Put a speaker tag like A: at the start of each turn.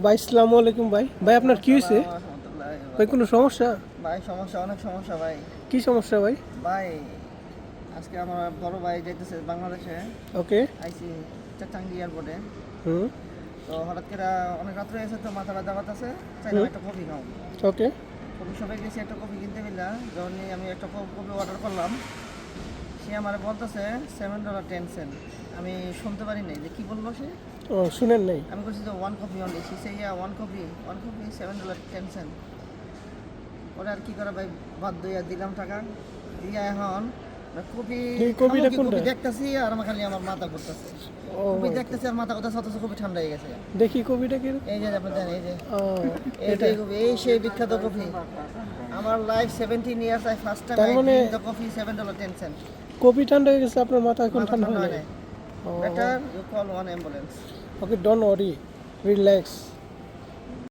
A: ভাই আসসালামু আলাইকুম ভাই। ভাই আপনার কি হয়েছে? ভাই কোনো সমস্যা?
B: ভাই সমস্যা, অনেক সমস্যা ভাই।
A: কি সমস্যা ভাই?
B: ভাই আজকে আমার বড় ভাই যাইতেছে বাংলাদেশে।
A: ওকে।
B: আইসি চাচাঙ্গি এয়ারপোর্টে।
A: হুম।
B: তো হঠাৎ করে অনেক রাত্রে এসে তো মাথা ব্যথা করতেছে, চাইলাম
A: হুম।
B: একটা কফি খাও।
A: ওকে।
B: কফি শপে গেছি একটা কফি কিনতে পারলা, যখন নিয়ে আমি একটা কফি অর্ডার করলাম, সে আমার বলতেছে $7.10। আমি শুনতে পারি নাই যে কী বললো সে।
A: ও শুনেন নাই?
B: আমি বলছি যে ওয়ান কফি অনলি, সে ইয়া ওয়ান কফি $7.10। ওরা আর কি করে ভাই, বাধ্য হইয়া দিলাম টাকা দিয়া। এখন কপি
A: এই কপিটা
B: কপি
A: কোনটা?
B: দেখতেছি আর আমার খালি আমার মাথা ঘুরতেছে।
A: ও
B: কপি দেখতেছি আর মাথা ঘুরতেছে, অথচ কপি ঠান্ডা হয়ে গেছে।
A: দেখি কপিটা কি?
B: এই যে আপনি দেন, এই যে
A: ও এটা
B: এইটাই কপি, এই সেই বিখ্যাত কপি। আমার life 17 years, I first time
A: তার
B: আই
A: মানে
B: ড্রিঙ্ক দ্য কফি $7.10।
A: কপি ঠান্ডা হয়ে গেছে, আপনার মাথা এখন
B: মাথা
A: ঠান্ডা
B: ঠান্ডা
A: হয়
B: হয়
A: নাই?
B: নাই।
A: Oh
B: better you call one ambulance.
A: Okay, don't worry, relax.